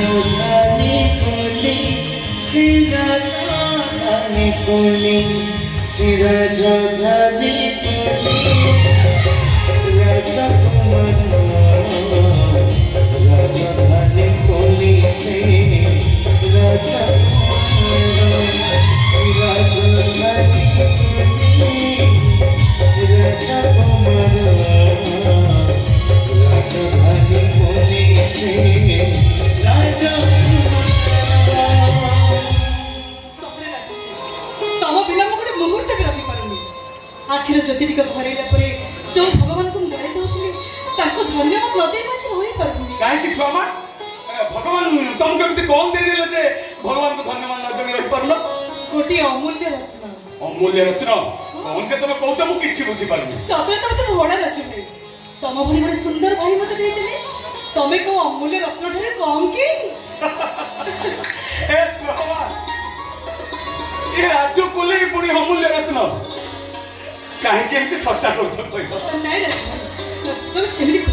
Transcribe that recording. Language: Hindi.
राजधानी कोली राजधानी कोली राजधानी राजधानी कोली से आखिर ज्योति भरैला जो भगवान को गाई दौले धन्यवाद नदी मझे रही पार्टी कहीं छुआ भगवान तुमको एमती कौन दे दिले जे भगवान को धन्यवाद न जमी रही पारल गोटे अमूल्य रत्न कौन के तुम कहता मु किछि बुझी पारनी सतरे तमे तो भोड़ा रच भाई तम भली बड़े सुंदर भाई मते देइले तमे को अमूल्य रत्न ठरे कम की ए छुआ ये राज्य कोले पुणी अमूल्य रत्न कहीं के एमती ठट्टा करछ कहतो नहीं रच